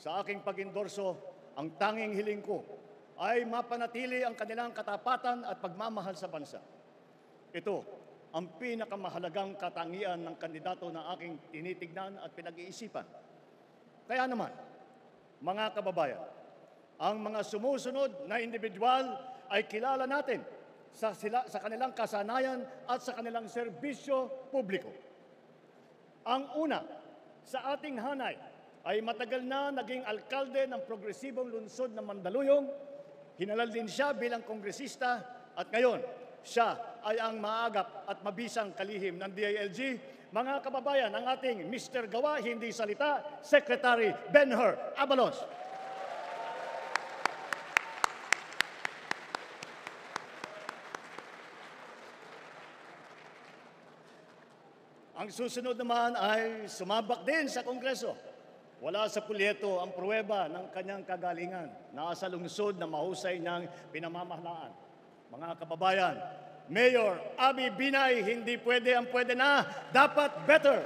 sa aking pag-endorso, ang tanging hiling ko ay mapanatili ang kanilang katapatan at pagmamahal sa bansa. Ito ang pinakamahalagang katangian ng kandidato na aking tinitignan at pinag-iisipan. Kaya naman, mga kababayan, ang mga sumusunod na individual ay kilala natin sa kanilang kasanayan at sa kanilang serbisyo publiko. Ang una sa ating hanay ay matagal na naging alkalde ng progresibong lungsod ng Mandaluyong. Hinalal din siya bilang kongresista at ngayon siya ay ang maagap at mabisang kalihim ng DILG. Mga kababayan, ang ating Mr. Gawa, Hindi Salita, Secretary Benher Abalos. Ang susunod naman ay sumabak din sa Kongreso. Wala sa pulyeto ang pruweba ng kanyang kagalingan. Nasa lungsod na mahusay niyang pinamamahalaan. Mga kababayan, Mayor Abby Binay, hindi pwede ang pwede na, dapat better.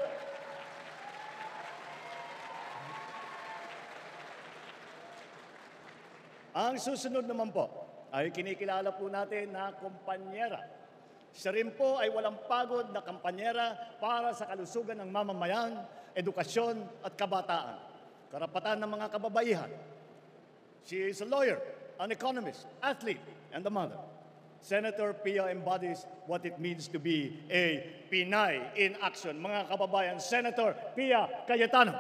Ang susunod naman po ay kinikilala po natin na kumpanyera. Siya rin po ay walang pagod na kampanyera para sa kalusugan ng mamamayan, edukasyon at kabataan. Karapatan ng mga kababaihan. She is a lawyer, an economist, athlete, and a mother. Senator Pia embodies what it means to be a Pinay in action. Mga kababayan, Senator Pia Cayetano.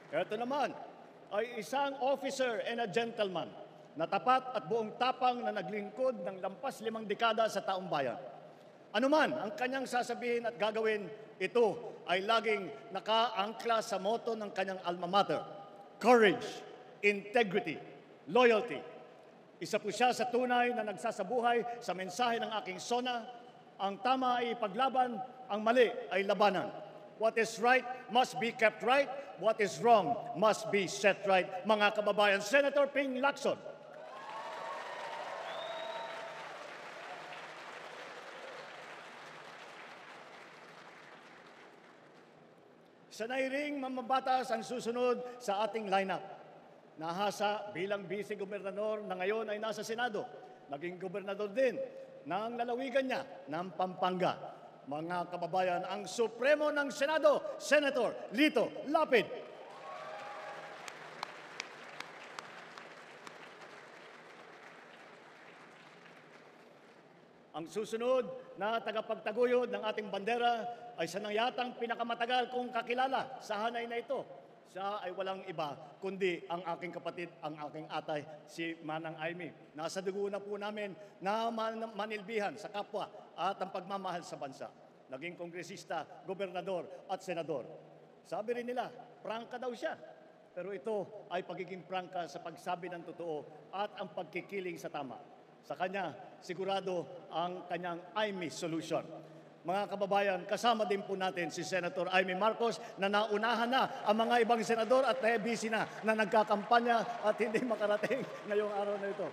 Ito naman ay isang officer and a gentleman na tapat at buong tapang na naglingkod ng lampas 5 dekada sa taong bayan. Ano man ang kanyang sasabihin at gagawin, ito ay laging nakaangkla sa motto ng kanyang alma mater: courage, integrity, loyalty. Isa po siya sa tunay na nagsasabuhay sa mensahe ng aking SONA: ang tama ay ipaglaban, ang mali ay labanan. What is right must be kept right. What is wrong must be set right. Mga kababayan, Senator Ping Lacson. Sanay ring mamabatas ang susunod sa ating lineup. Nahasa bilang vice-gobernador na ngayon ay nasa Senado. Naging gobernador din ng lalawigan niya ng Pampanga. Mga kababayan, ang Supremo ng Senado, Senator Lito Lapid. Ang susunod na tagapagtaguyod ng ating bandera ay siya nang yatang pinakamatagal kong kakilala sa hanay na ito. Siya ay walang iba kundi ang aking kapatid, ang aking atay, si Manang Aimee. Nasa dugo na po namin na manilbihan sa kapwa at ang pagmamahal sa bansa. Naging kongresista, gobernador at senador. Sabi rin nila, prangka daw siya. Pero ito ay pagiging prangka sa pagsabi ng totoo at ang pagkikiling sa tama. Sa kanya, sigurado ang kanyang Aimee solution. Mga kababayan, kasama din po natin si Senator Aimee Marcos na naunahan na ang mga ibang senador at busy na nagkakampanya at hindi makarating ngayong araw na ito.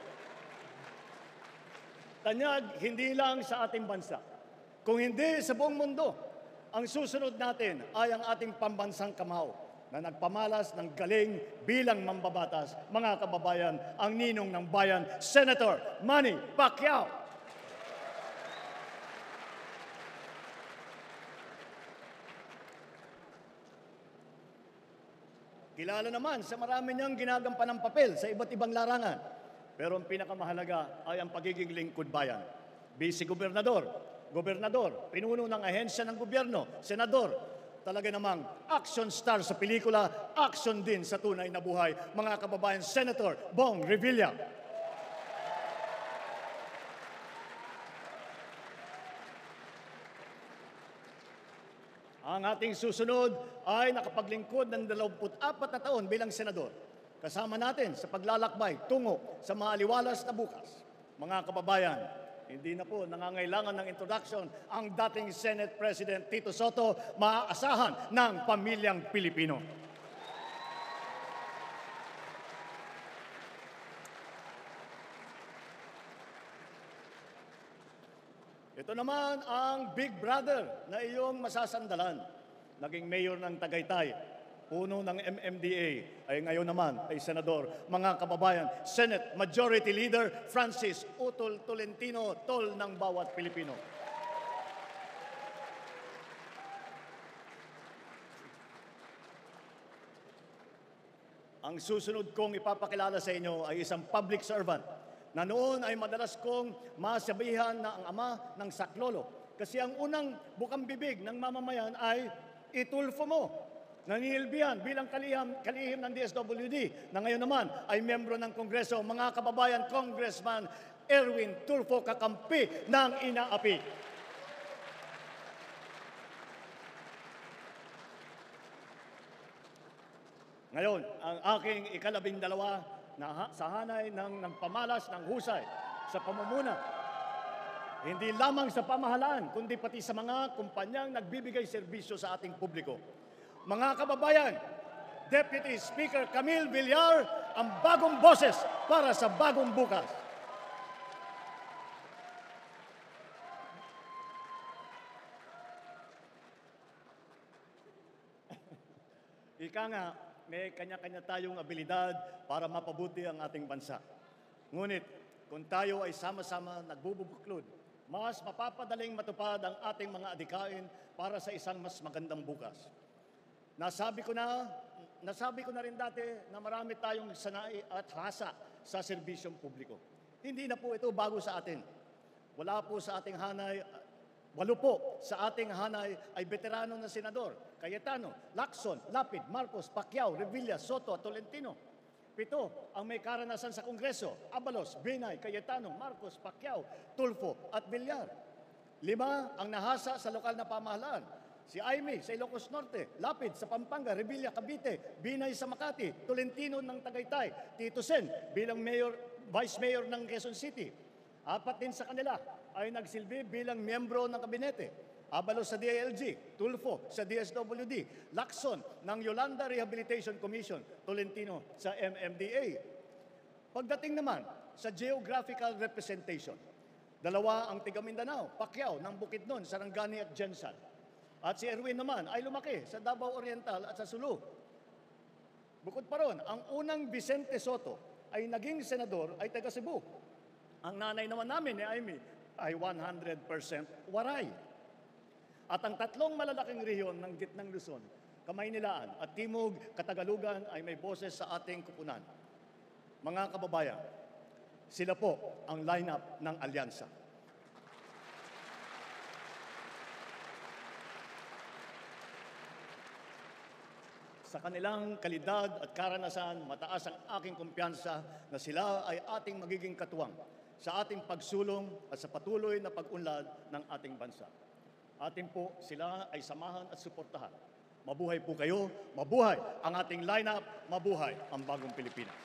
Tanyag, hindi lang sa ating bansa, kung hindi sa buong mundo, ang susunod natin ay ang ating pambansang kamao na nagpamalas ng galing bilang mambabatas. Mga kababayan, ang ninong ng bayan, Senator Manny Pacquiao. Kilala naman sa marami niyang ginagampanang papel sa iba't ibang larangan. Pero ang pinakamahalaga ay ang pagiging lingkod bayan. Vice-gobernador, gobernador, pinuno ng ahensya ng gobyerno, senador, talaga namang action star sa pelikula, action din sa tunay na buhay. Mga kababayan, Senator Bong Revilla. Ang ating susunod ay nakapaglingkod ng 24 na taon bilang senador. Kasama natin sa paglalakbay tungo sa maaliwalas na bukas. Mga kababayan, hindi na po nangangailangan ng introduction ang dating Senate President Tito Soto, maaasahan ng pamilyang Pilipino. Ito naman ang big brother na iyong masasandalan. Naging mayor ng Tagaytay, puno ng MMDA, ay ngayon naman ay senador. Mga kababayan, Senate Majority Leader Francis Utol Tolentino, tol ng bawat Pilipino. Ang susunod kong ipapakilala sa inyo ay isang public servant na noon ay madalas kong masabihan na ang ama ng saklolo. Kasi ang unang bukang bibig ng mamamayan ay itulfo mo. Nanihilbihan bilang kalihim ng DSWD na ngayon naman ay miyembro ng Kongreso, mga kababayan, Congressman Erwin Tulfo, kakampi ng inaapi. Ngayon, ang aking ika-12 na sa hanay ng pamalas ng husay sa pamumuna, hindi lamang sa pamahalaan, kundi pati sa mga kumpanyang nagbibigay serbisyo sa ating publiko. Mga kababayan, Deputy Speaker Camille Villar, ang bagong boses para sa bagong bukas. Ika nga, may kanya-kanya tayong abilidad para mapabuti ang ating bansa. Ngunit, kung tayo ay sama-sama nagbubuklod, mas mapapadaling matupad ang ating mga adikain para sa isang mas magandang bukas. Nasabi ko na rin dati na marami tayong sanay at hasa sa serbisyong publiko. Hindi na po ito bago sa atin. Wala po sa ating hanay. 8 po sa ating hanay ay veterano na senador: Cayetano, Lacson, Lapid, Marcos, Pacquiao, Revilla, Soto at Tolentino. 7 ang may karanasan sa Kongreso: Abalos, Binay, Cayetano, Marcos, Pacquiao, Tulfo at Villar. 5 ang nahasa sa lokal na pamahalaan: si Aimee sa Ilocos Norte, Lapid sa Pampanga, Revilla, Cavite, Binay sa Makati, Tolentino ng Tagaytay, Tito Sen bilang Vice Mayor ng Quezon City. 4 din sa kanila ay nagsilbi bilang miyembro ng kabinete: Abalos sa DILG, Tulfo sa DSWD, Lacson ng Yolanda Rehabilitation Commission, Tolentino sa MMDA. Pagdating naman sa geographical representation, 2 ang tiga Mindanao: Pacquiao ng Bukidnon, Sarangani at Jensan. At si Erwin naman ay lumaki sa Davao Oriental at sa Sulu. Bukod pa ron, ang unang Vicente Soto ay naging senador ay taga Cebu. Ang nanay naman namin ni Aimee ay 100% Waray. At ang 3 malalaking rehiyon ng Gitnang Luzon, Kamaynilaan at Timog Katagalugan ay may boses sa ating kupunan. Mga kababayan, sila po ang lineup ng alyansa. Sa kanilang kalidad at karanasan, mataas ang aking kumpiyansa na sila ay ating magiging katuwang sa ating pagsulong at sa patuloy na pag-unlad ng ating bansa. Atin po sila ay samahan at suportahan. Mabuhay po kayo, mabuhay ang ating lineup, mabuhay ang bagong Pilipinas.